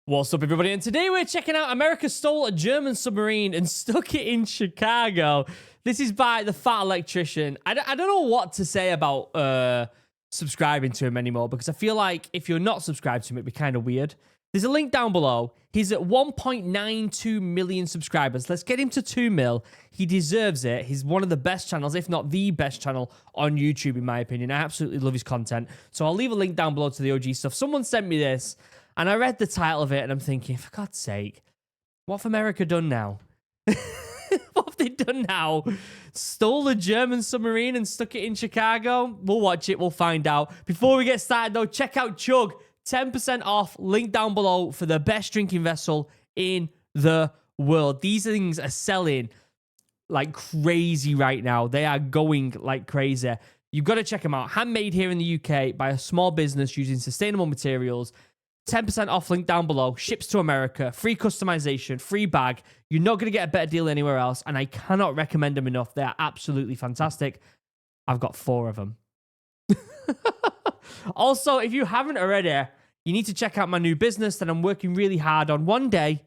What's up, everybody? And today we're checking out America stole a German submarine and stuck it in Chicago. This is by the Fat Electrician. I don't know what to say about subscribing to him anymore, because I feel like if you're not subscribed to him, it'd be kind of weird. There's a link down below. He's at 1.92 million subscribers. Let's get him to 2 mil. He deserves it. He's one of the best channels, if not the best channel on YouTube, in my opinion. I absolutely love his content. So I'll leave a link down below to the OG stuff. Someone sent me this, and I read the title of it, and I'm thinking, for God's sake, what have America done now? What have they done now? Stole a German submarine and stuck it in Chicago? We'll watch it. We'll find out. Before we get started, though, check out Chug. 10% off. Link down below for the best drinking vessel in the world. These things are selling like crazy right now. They are going like crazy. You've got to check them out. Handmade here in the UK by a small business using sustainable materials. 10% off, link down below. Ships to America. Free customization. Free bag. You're not going to get a better deal anywhere else. And I cannot recommend them enough. They are absolutely fantastic. I've got 4 of them. Also, if you haven't already, you need to check out my new business that I'm working really hard on. One day,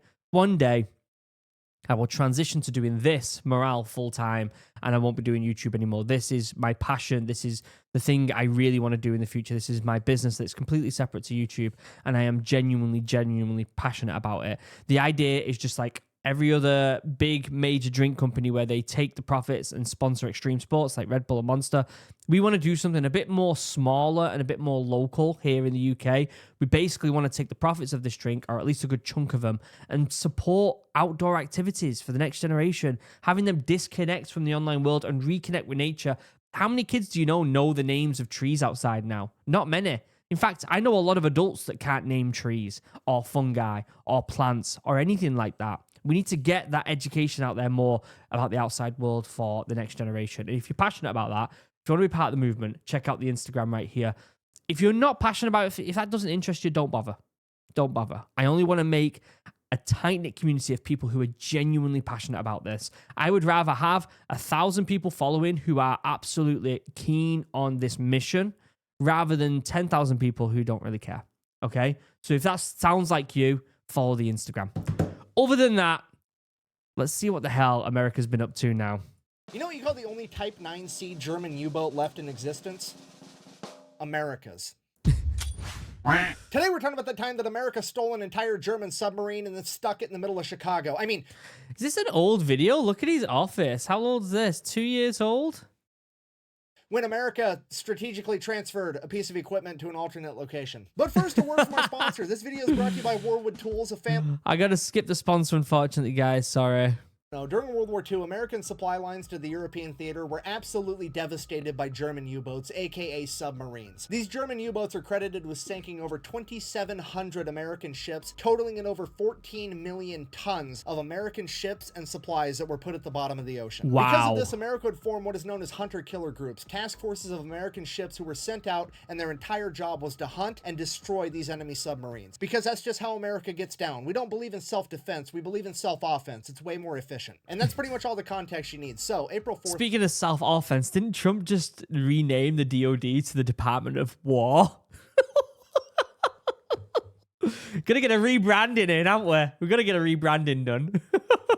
I will transition to doing this morale full time, and I won't be doing YouTube anymore. This is my passion. This is the thing I really want to do in the future. This is my business that's completely separate to YouTube, and I am genuinely passionate about it. The idea is just like every other big major drink company where they take the profits and sponsor extreme sports like Red Bull and Monster. We want to do something a bit more smaller and a bit more local here in the UK. We basically want to take the profits of this drink, or at least a good chunk of them, and support outdoor activities for the next generation, having them disconnect from the online world and reconnect with nature. How many kids do you know the names of trees outside now? Not many. In fact, I know a lot of adults that can't name trees or fungi or plants or anything like that. We need to get that education out there more about the outside world for the next generation. And if you're passionate about that, if you want to be part of the movement, check out the Instagram right here. If you're not passionate about it, if that doesn't interest you, don't bother. Don't bother. I only want to make a tight-knit community of people who are genuinely passionate about this. I would rather have 1,000 people following who are absolutely keen on this mission rather than 10,000 people who don't really care. Okay? So if that sounds like you, follow the Instagram. Other than that, let's see what the hell America's been up to now. You know what you call the only Type 9C German U-boat left in existence? America's. Today we're talking about the time that America stole an entire German submarine and then stuck it in the middle of Chicago. I mean... Is this an old video? Look at his office. How old is this? 2 years old? When America strategically transferred a piece of equipment to an alternate location. But first, a word from our sponsor. This video is brought to you by Warwood Tools, a family... I gotta skip the sponsor, unfortunately, guys. Sorry. No, during World War II, American supply lines to the European theater were absolutely devastated by German U-boats, aka submarines. These German U-boats are credited with sinking over 2,700 American ships, totaling in over 14 million tons of American ships and supplies that were put at the bottom of the ocean. Wow. Because of this, America would form what is known as hunter-killer groups, task forces of American ships who were sent out, and their entire job was to hunt and destroy these enemy submarines. Because that's just how America gets down. We don't believe in self-defense, we believe in self-offense. It's way more efficient. And that's pretty much all the context you need. So, April 4th... Speaking of self-offense, didn't Trump just rename the DOD to the Department of War? Gonna get a rebranding in, aren't we? We're gonna get a rebranding done.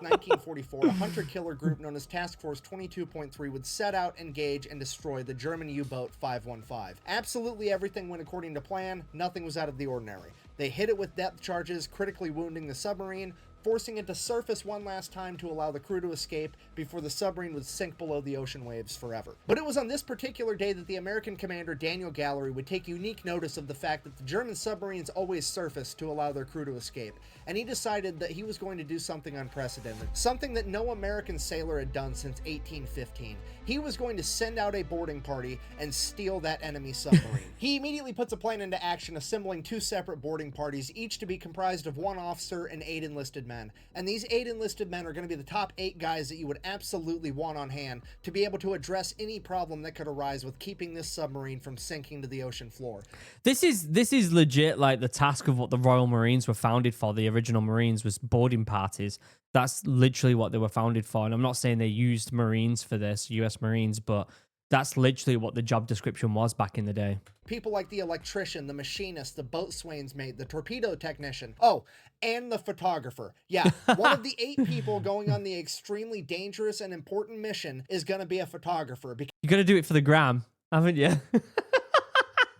1944, a hunter-killer group known as Task Force 22.3 would set out, engage, and destroy the German U-boat 515. Absolutely everything went according to plan. Nothing was out of the ordinary. They hit it with depth charges, critically wounding the submarine, forcing it to surface one last time to allow the crew to escape before the submarine would sink below the ocean waves forever. But it was on this particular day that the American commander Daniel Gallery would take unique notice of the fact that the German submarines always surfaced to allow their crew to escape, and he decided that he was going to do something unprecedented, something that no American sailor had done since 1815. He was going to send out a boarding party and steal that enemy submarine. He immediately puts a plan into action, assembling 2 separate boarding parties, each to be comprised of 1 officer and 8 enlisted men. And these 8 enlisted men are going to be the top 8 guys that you would absolutely want on hand to be able to address any problem that could arise with keeping this submarine from sinking to the ocean floor. This is legit like the task of what the Royal Marines were founded for. The original Marines was boarding parties. That's literally what they were founded for. And I'm not saying they used Marines for this, US Marines, but That's literally what the job description was back in the day. People like the electrician, the machinist, the boatswain's mate, the torpedo technician. Oh, and the photographer. Yeah, one of the 8 people going on the extremely dangerous and important mission is going to be a photographer. You got to do it for the gram, haven't you?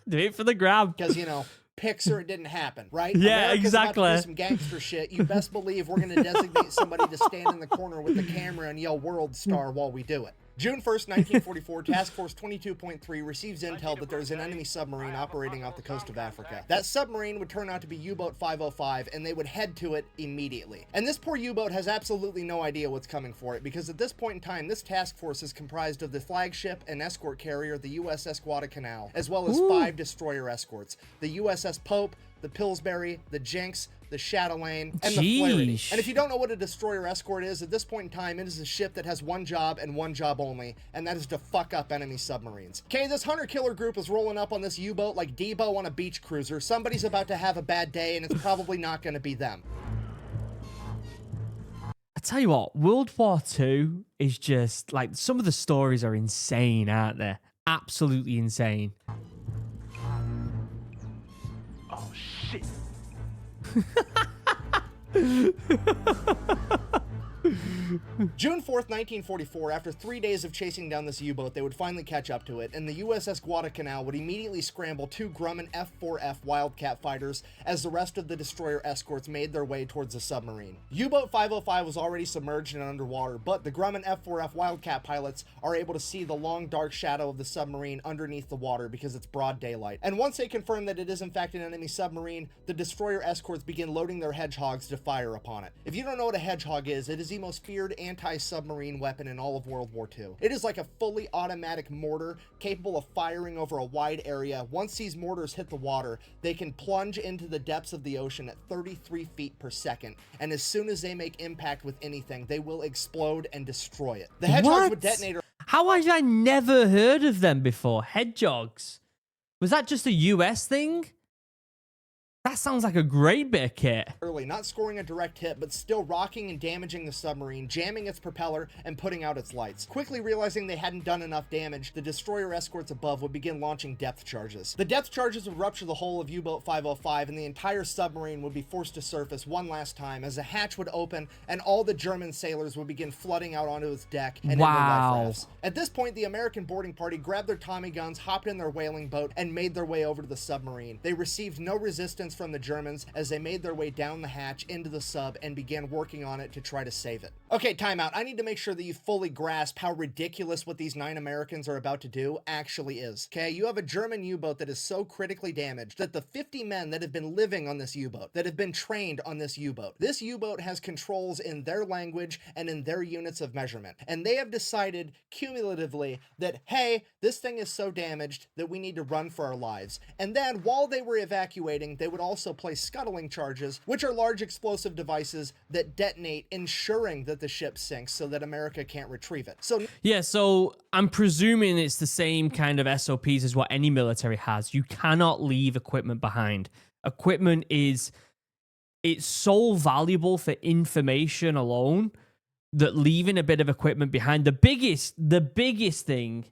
Do it for the gram. Because, you know, pics or it didn't happen, right? Yeah, America's exactly. About to do some gangster shit. You best believe we're going to designate somebody to stand in the corner with the camera and yell "World Star" while we do it. June 1st, 1944, Task Force 22.3 receives intel that there's an enemy submarine operating off the coast of Africa. That submarine would turn out to be U-Boat 505, and they would head to it immediately. And this poor U-Boat has absolutely no idea what's coming for it, because at this point in time, this task force is comprised of the flagship and escort carrier, the USS Guadalcanal, as well as 5 destroyer escorts, the USS Pope, the Pillsbury, the Jinx, the Chatelaine, and the Flaherty. And if you don't know what a destroyer escort is, at this point in time, it is a ship that has one job and one job only, and that is to fuck up enemy submarines. Okay, this hunter-killer group is rolling up on this U-boat like Debo on a beach cruiser. Somebody's about to have a bad day, and it's probably not going to be them. I tell you what, World War II is just, like, some of the stories are insane, aren't they? Absolutely insane. Oh, shit. June 4th, 1944, after 3 days of chasing down this U-boat, they would finally catch up to it, and the USS Guadalcanal would immediately scramble 2 Grumman F-4F Wildcat fighters as the rest of the destroyer escorts made their way towards the submarine. U-boat 505 was already submerged and underwater, but the Grumman F-4F Wildcat pilots are able to see the long dark shadow of the submarine underneath the water because it's broad daylight. And once they confirm that it is in fact an enemy submarine, the destroyer escorts begin loading their hedgehogs to fire upon it. If you don't know what a hedgehog is, it is the most feared anti-submarine weapon in all of World War II. It is like a fully automatic mortar capable of firing over a wide area. Once these mortars hit the water, they can plunge into the depths of the ocean at 33 feet per second, and as soon as they make impact with anything, they will explode and destroy it. The hedgehogs would detonate. How have I never heard of them before? Hedgehogs? Was that just a US thing? That sounds like a great bit of kit. Early, not scoring a direct hit, but still rocking and damaging the submarine, jamming its propeller, and putting out its lights. Quickly realizing they hadn't done enough damage, the destroyer escorts above would begin launching depth charges. The depth charges would rupture the hull of U-Boat 505, and the entire submarine would be forced to surface one last time as a hatch would open, and all the German sailors would begin flooding out onto its deck and into life rafts. At this point, the American boarding party grabbed their Tommy guns, hopped in their whaling boat, and made their way over to the submarine. They received no resistance from the Germans as they made their way down the hatch into the sub and began working on it to try to save it. Okay, timeout. I need to make sure that you fully grasp how ridiculous what these 9 Americans are about to do actually is. Okay, you have a German U-boat that is so critically damaged that the 50 men that have been living on this U-boat, that have been trained on this U-boat has controls in their language and in their units of measurement. And they have decided cumulatively that, hey, this thing is so damaged that we need to run for our lives. And then while they were evacuating, they would also place scuttling charges, which are large explosive devices that detonate, ensuring that the ship sinks so that America can't retrieve it. So I'm presuming it's the same kind of SOPs as what any military has. You cannot leave equipment behind. Equipment it's so valuable for information alone that leaving a bit of equipment behind, the biggest thing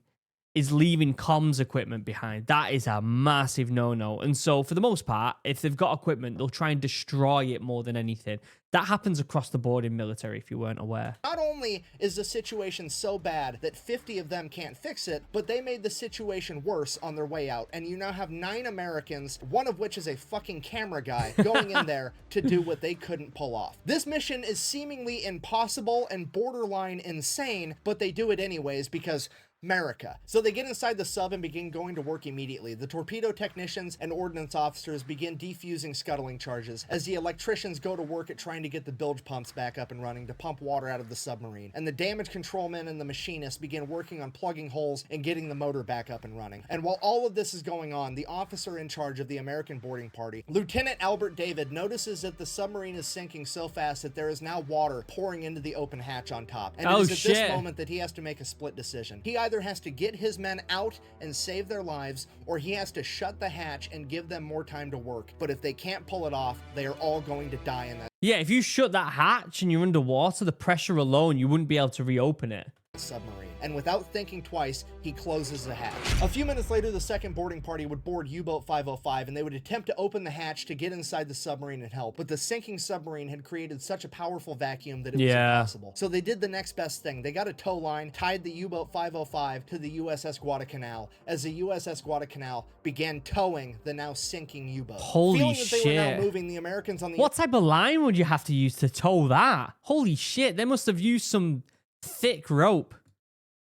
is leaving comms equipment behind. That is a massive no-no. And so for the most part, if they've got equipment, they'll try and destroy it more than anything. That happens across the board in military, if you weren't aware. Not only is the situation so bad that 50 of them can't fix it, but they made the situation worse on their way out. And you now have 9 Americans, one of which is a fucking camera guy, going in there to do what they couldn't pull off. This mission is seemingly impossible and borderline insane, but they do it anyways because America. So they get inside the sub and begin going to work immediately. The torpedo technicians and ordnance officers begin defusing scuttling charges as the electricians go to work at trying to get the bilge pumps back up and running to pump water out of the submarine. And the damage control men and the machinists begin working on plugging holes and getting the motor back up and running. And while all of this is going on, the officer in charge of the American boarding party, Lieutenant Albert David, notices that the submarine is sinking so fast that there is now water pouring into the open hatch on top. And it is at this moment that he has to make a split decision. He either has to get his men out and save their lives, or he has to shut the hatch and give them more time to work. But if they can't pull it off, they are all going to die in that. Yeah, if you shut that hatch and you're underwater, the pressure alone, you wouldn't be able to reopen it. submarine, and without thinking twice, he closes the hatch. A few minutes later, the second boarding party would board U-boat 505, and they would attempt to open the hatch to get inside the submarine and help, but the sinking submarine had created such a powerful vacuum that it was impossible. So they did the next best thing. They got a tow line, tied the U-boat 505 to the USS Guadalcanal, as the USS Guadalcanal began towing the now sinking U-boat. Holy Feeling that they were now shit. moving, the Americans on the What type of line would you have to use to tow that? Holy shit, they must have used some thick rope.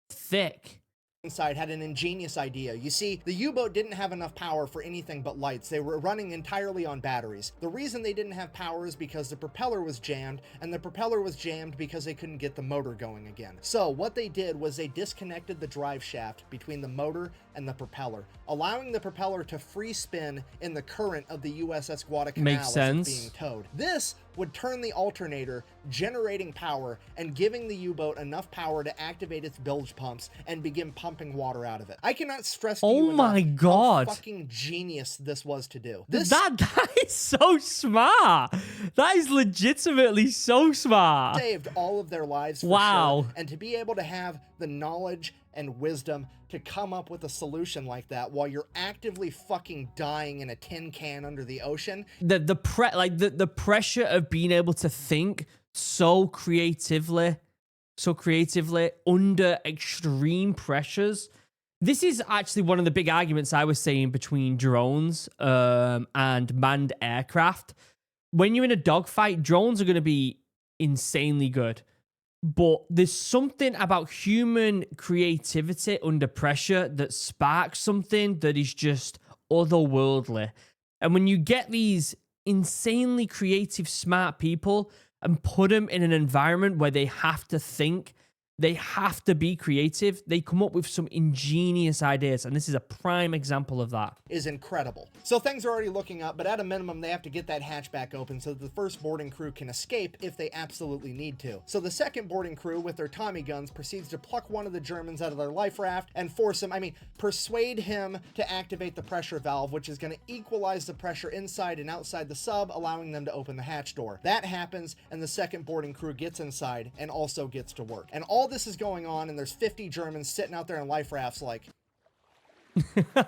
Thick. inside had an ingenious idea. You see, the U-boat didn't have enough power for anything but lights. They were running entirely on batteries. The reason they didn't have power is because the propeller was jammed, and the propeller was jammed because they couldn't get the motor going again. So what they did was they disconnected the drive shaft between the motor and the propeller, allowing the propeller to free spin in the current of the USS Guadalcanal Makes sense. as it's being towed. This would turn the alternator, generating power and giving the U-boat enough power to activate its bilge pumps and begin pumping water out of it. I cannot stress to you my enough God. how fucking genius this was to do. That is so smart. That is legitimately so smart. Saved all of their lives for Wow. sure. And to be able to have the knowledge and wisdom to come up with a solution like that while you're actively fucking dying in a tin can under the ocean. The pressure of being able to think so creatively under extreme pressures. This is actually one of the big arguments I was saying between drones and manned aircraft. When you're in a dogfight, drones are going to be insanely good. But there's something about human creativity under pressure that sparks something that is just otherworldly. And when you get these insanely creative, smart people and put them in an environment where they have to think, they have to be creative, they come up with some ingenious ideas. And this is a prime example of that. Is incredible. So things are already looking up, but at a minimum, they have to get that hatch back open so that the first boarding crew can escape if they absolutely need to. So the second boarding crew, with their Tommy guns, proceeds to pluck one of the Germans out of their life raft and persuade him to activate the pressure valve, which is going to equalize the pressure inside and outside the sub, allowing them to open the hatch door. That happens, and the second boarding crew gets inside and also gets to work. And all this is going on, and there's 50 Germans sitting out there in life rafts like,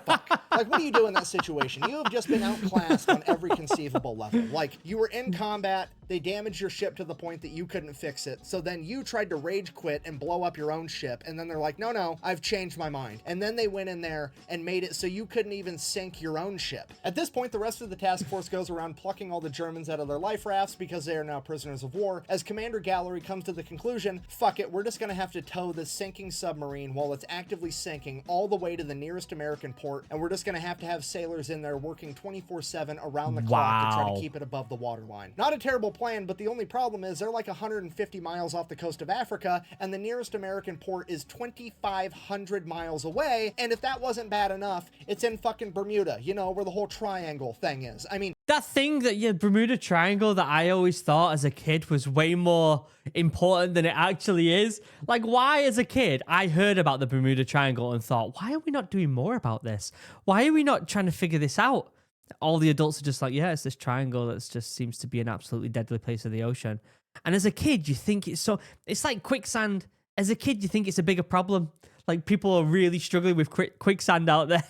fuck. Like, what do you do in that situation? You have just been outclassed on every conceivable level. Like, you were in combat, they damaged your ship to the point that you couldn't fix it, so then you tried to rage quit and blow up your own ship, and then they're like, no, I've changed my mind. And then they went in there and made it so you couldn't even sink your own ship. At this point, the rest of the task force goes around plucking all the Germans out of their life rafts because they are now prisoners of war, as Commander Gallery comes to the conclusion, fuck it, we're just gonna have to tow this sinking submarine while it's actively sinking all the way to the nearest American port, and we're just gonna have to have sailors in there working 24/7 around the clock to try to keep it above the waterline. Not a terrible plan, but the only problem is they're like 150 miles off the coast of Africa, and the nearest American port is 2,500 miles away, and if that wasn't bad enough, it's in fucking Bermuda, you know, where the whole triangle thing is. I mean, That thing that, Bermuda Triangle that I always thought as a kid was way more important than it actually is. Like, why as a kid, I heard about the Bermuda Triangle and thought, why are we not doing more about this? Why are we not trying to figure this out? All the adults are just like, yeah, it's this triangle that just seems to be an absolutely deadly place of the ocean. And as a kid, you think it's like quicksand. As a kid, you think it's a bigger problem. Like, people are really struggling with quicksand out there.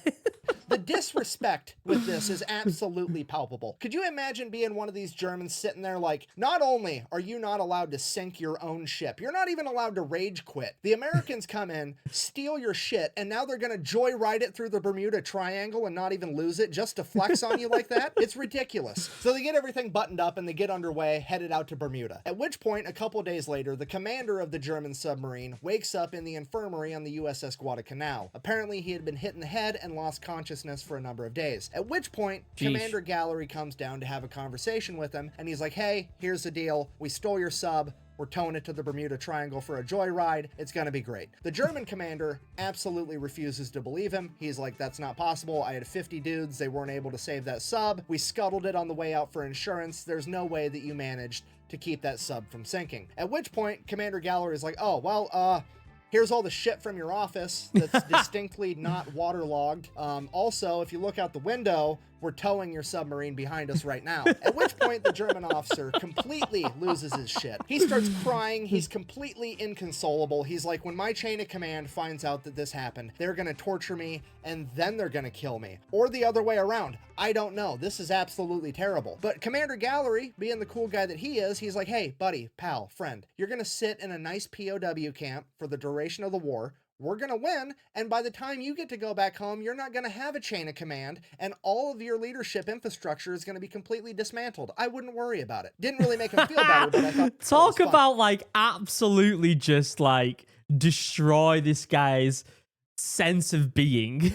the disrespect with this is absolutely palpable. Could you imagine being one of these Germans sitting there like, not only are you not allowed to sink your own ship, you're not even allowed to rage quit. The Americans come in, steal your shit, and now they're gonna joyride it through the Bermuda Triangle and not even lose it just to flex on you like that? It's ridiculous. So they get everything buttoned up and they get underway, headed out to Bermuda. At which point, a couple days later, the commander of the German submarine wakes up in the infirmary on the USS Guadalcanal. Apparently, he had been hit in the head and lost consciousness for a number of days. At which point, Commander Gallery comes down to have a conversation with him, and he's like, hey, here's the deal. We stole your sub. We're towing it to the Bermuda Triangle for a joyride. It's gonna be great. The German commander absolutely refuses to believe him. He's like, that's not possible. I had 50 dudes. They weren't able to save that sub. We scuttled it on the way out for insurance. There's no way that you managed to keep that sub from sinking. At which point, Commander Gallery is like, oh, well, here's all the shit from your office that's distinctly not waterlogged. Also, if you look out the window, we're towing your submarine behind us right now. At which point the German officer completely loses his shit. He starts crying. He's completely inconsolable. He's like, when my chain of command finds out that this happened, they're going to torture me and then they're going to kill me. Or the other way around. I don't know. This is absolutely terrible. But Commander Gallery, being the cool guy that he is, he's like, hey, buddy, pal, friend, you're going to sit in a nice POW camp for the duration of the war. We're going to win, and by the time you get to go back home, you're not going to have a chain of command, and all of your leadership infrastructure is going to be completely dismantled. I wouldn't worry about it. Didn't really make him feel better, but I thought talk about like absolutely just like destroy this guy's sense of being.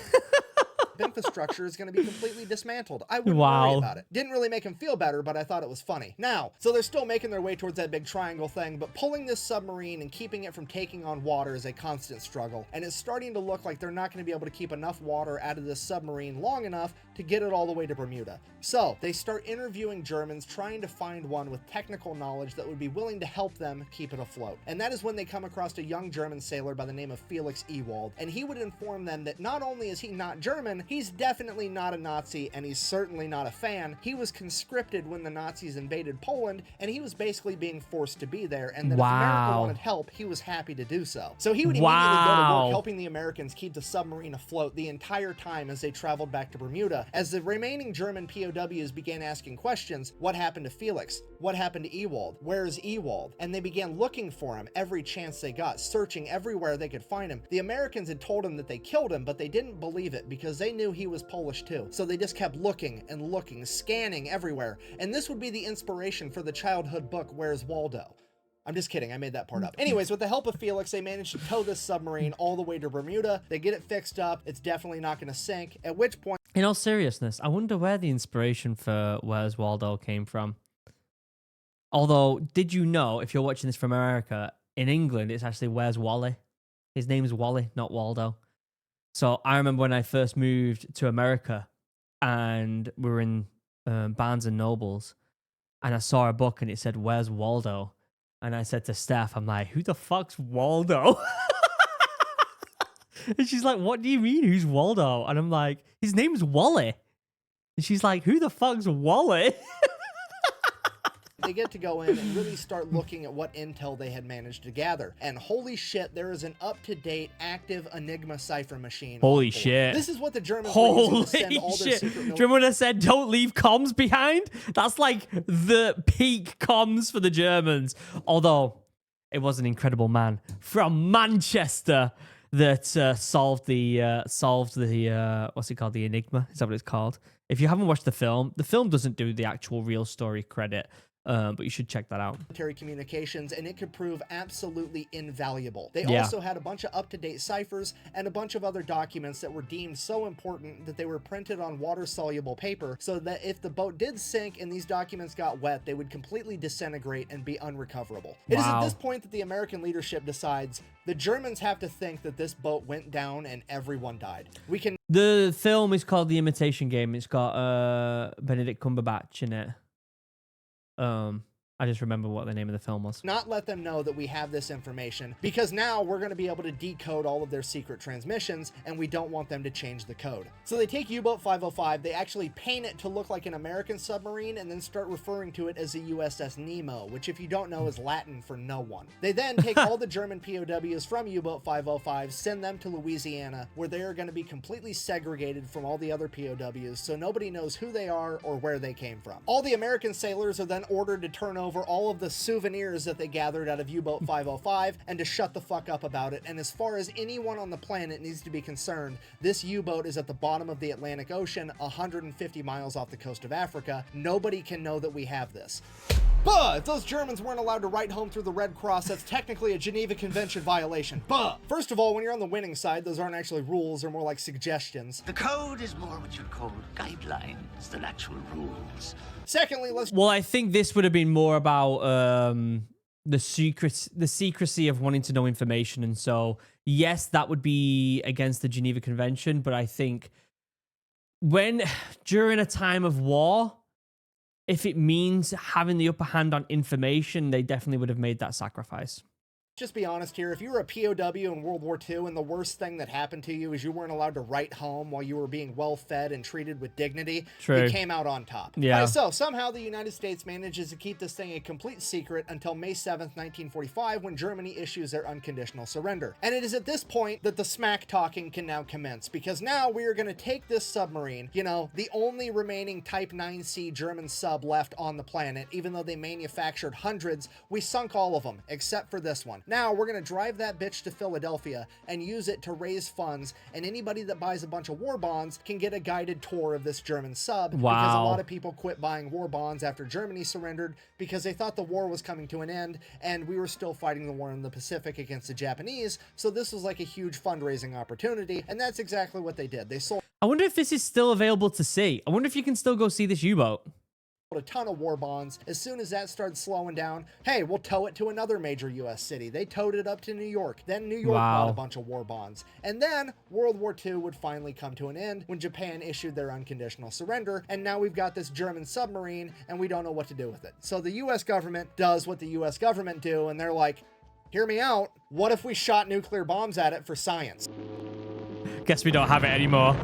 Infrastructure is going to be completely dismantled. I wouldn't worry about it. Didn't really make him feel better, but I thought it was funny. Now, so they're still making their way towards that big triangle thing, but pulling this submarine and keeping it from taking on water is a constant struggle, and it's starting to look like they're not going to be able to keep enough water out of this submarine long enough to get it all the way to Bermuda. So they start interviewing Germans, trying to find one with technical knowledge that would be willing to help them keep it afloat. And that is when they come across a young German sailor by the name of Felix Ewald, and he would inform them that not only is he not German, he's definitely not a Nazi, and he's certainly not a fan. He was conscripted when the Nazis invaded Poland, and he was basically being forced to be there, and that if America wanted help, he was happy to do so. So he would immediately go to work helping the Americans keep the submarine afloat the entire time as they traveled back to Bermuda. As the remaining German POWs began asking questions, what happened to Felix? What happened to Ewald? Where's Ewald? And they began looking for him every chance they got, searching everywhere they could find him. The Americans had told him that they killed him, but they didn't believe it because they knew he was Polish too. So they just kept looking and looking, scanning everywhere. And this would be the inspiration for the childhood book, Where's Waldo? I'm just kidding, I made that part up. Anyways, with the help of Felix, they managed to tow this submarine all the way to Bermuda. They get it fixed up. It's definitely not going to sink, at which point... In all seriousness, I wonder where the inspiration for Where's Waldo came from. Although, did you know, if you're watching this from America, in England, it's actually Where's Wally? His name is Wally, not Waldo. So I remember when I first moved to America and we were in Barnes and Nobles and I saw a book and it said, Where's Waldo? And I said to Steph, I'm like, who the fuck's Waldo? And she's like, what do you mean, who's Waldo? And I'm like, his name's Wally. And she's like, who the fuck's Wally? They get to go in and really start looking at what intel they had managed to gather. And holy shit, there is an up-to-date active Enigma cipher machine. Holy shit. This is what the Germans Holy were using to send all their shit. secret... Do you remember when I said don't leave comms behind? That's like the peak comms for the Germans. Although it was an incredible man from Manchester that solved the what's it called? The Enigma? Is that what it's called? If you haven't watched the film doesn't do the actual real story credit. But you should check that out. Military communications, and it could prove absolutely invaluable. They Yeah. also had a bunch of up-to-date ciphers and a bunch of other documents that were deemed so important that they were printed on water-soluble paper so that if the boat did sink and these documents got wet, they would completely disintegrate and be unrecoverable. It is at this point that the American leadership decides the Germans have to think that this boat went down and everyone died. The film is called The Imitation Game. It's got Benedict Cumberbatch in it. I just remember what the name of the film was. Not let them know that we have this information, because now we're going to be able to decode all of their secret transmissions, and we don't want them to change the code. So they take U-Boat 505, they actually paint it to look like an American submarine, and then start referring to it as the USS Nemo, which if you don't know is Latin for no one. They then take all the German POWs from U-Boat 505, send them to Louisiana, where they are going to be completely segregated from all the other POWs, so nobody knows who they are or where they came from. All the American sailors are then ordered to turn over all of the souvenirs that they gathered out of U-Boat 505 and to shut the fuck up about it. And as far as anyone on the planet needs to be concerned, this U-boat is at the bottom of the Atlantic Ocean, 150 miles off the coast of Africa. Nobody can know that we have this. Buh! If those Germans weren't allowed to write home through the Red Cross, that's technically a Geneva Convention violation. Buh! First of all, when you're on the winning side, those aren't actually rules, they're more like suggestions. The code is more what you'd call guidelines than actual rules. Secondly, Well, I think this would have been more about the secrecy of wanting to know information, and so yes, that would be against the Geneva Convention. But I think during a time of war, if it means having the upper hand on information, they definitely would have made that sacrifice. Just be honest here. If you were a POW in World War II and the worst thing that happened to you is you weren't allowed to write home while you were being well fed and treated with dignity, True. you came out on top. Yeah. All right, so somehow the United States manages to keep this thing a complete secret until May 7th, 1945, when Germany issues their unconditional surrender. And it is at this point that the smack talking can now commence, because now we are going to take this submarine, you know, the only remaining Type 9C German sub left on the planet, even though they manufactured hundreds, we sunk all of them, except for this one. Now we're going to drive that bitch to Philadelphia and use it to raise funds, and anybody that buys a bunch of war bonds can get a guided tour of this German sub. Wow. Because a lot of people quit buying war bonds after Germany surrendered because they thought the war was coming to an end and we were still fighting the war in the Pacific against the Japanese. So this was like a huge fundraising opportunity, and that's exactly what they did. They sold I wonder if this is still available to see. I wonder if you can still go see this U-boat. a ton of war bonds. As soon as that started slowing down, hey, we'll tow it to another major U.S. city. They towed it up to New York. Then New York bought a bunch of war bonds. And then World War II would finally come to an end when Japan issued their unconditional surrender. And now we've got this German submarine and we don't know what to do with it. So the U.S. government does what the U.S. government do, and they're like, hear me out. What if we shot nuclear bombs at it for science? Guess we don't have it anymore.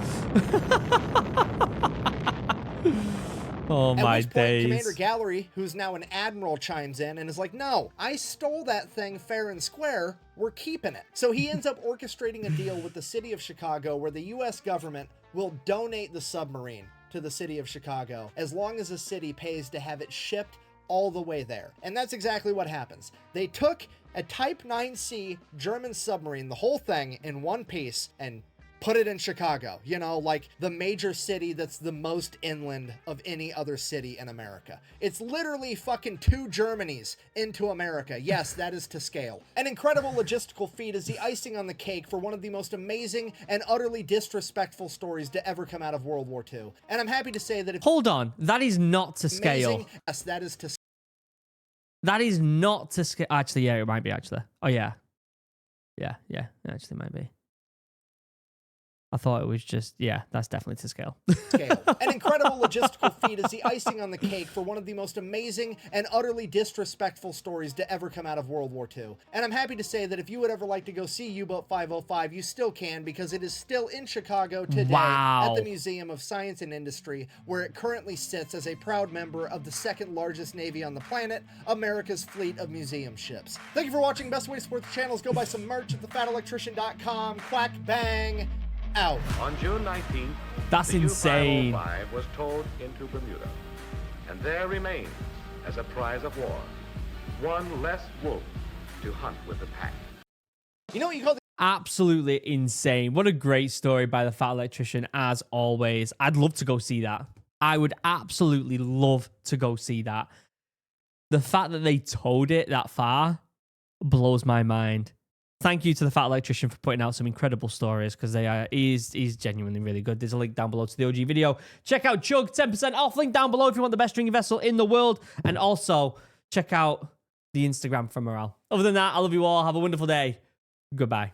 Oh my At which point, days. Commander Gallery, who's now an admiral, chimes in and is like, no, I stole that thing fair and square. We're keeping it. So he ends up orchestrating a deal with the city of Chicago where the U.S. government will donate the submarine to the city of Chicago as long as the city pays to have it shipped all the way there. And that's exactly what happens. They took a Type 9C German submarine, the whole thing, in one piece, and put it in Chicago, you know, like the major city that's the most inland of any other city in America. It's literally fucking 2 Germanys into America. Yes, that is to scale. An incredible logistical feat is the icing on the cake for one of the most amazing and utterly disrespectful stories to ever come out of World War II. And I'm happy to say that it's Hold on. That is not to scale. amazing. Yes, that is to That is not to scale. Actually, yeah, it might be, actually. Oh, yeah. Yeah, it actually might be. I thought it was just, yeah, that's definitely to scale. scale. An incredible logistical feat is the icing on the cake for one of the most amazing and utterly disrespectful stories to ever come out of World War II. And I'm happy to say that if you would ever like to go see U-Boat 505, you still can, because it is still in Chicago today Wow. at the Museum of Science and Industry, where it currently sits as a proud member of the second largest navy on the planet, America's fleet of museum ships. Thank you for watching. Best way to support the channel is go buy some merch at thefatelectrician.com. Quack bang. Out. On June 19th, That's the insane. U-505 was towed into Bermuda, and there remains as a prize of war, one less wolf to hunt with the pack. You know what you call the Absolutely insane. What a great story by the Fat Electrician, as always. I'd love to go see that. I would absolutely love to go see that. The fact that they towed it that far blows my mind. Thank you to the Fat Electrician for putting out some incredible stories, because he's genuinely really good. There's a link down below to the OG video. Check out Chug, 10% off. Link down below if you want the best stringing vessel in the world. And also, check out the Instagram for morale. Other than that, I love you all. Have a wonderful day. Goodbye.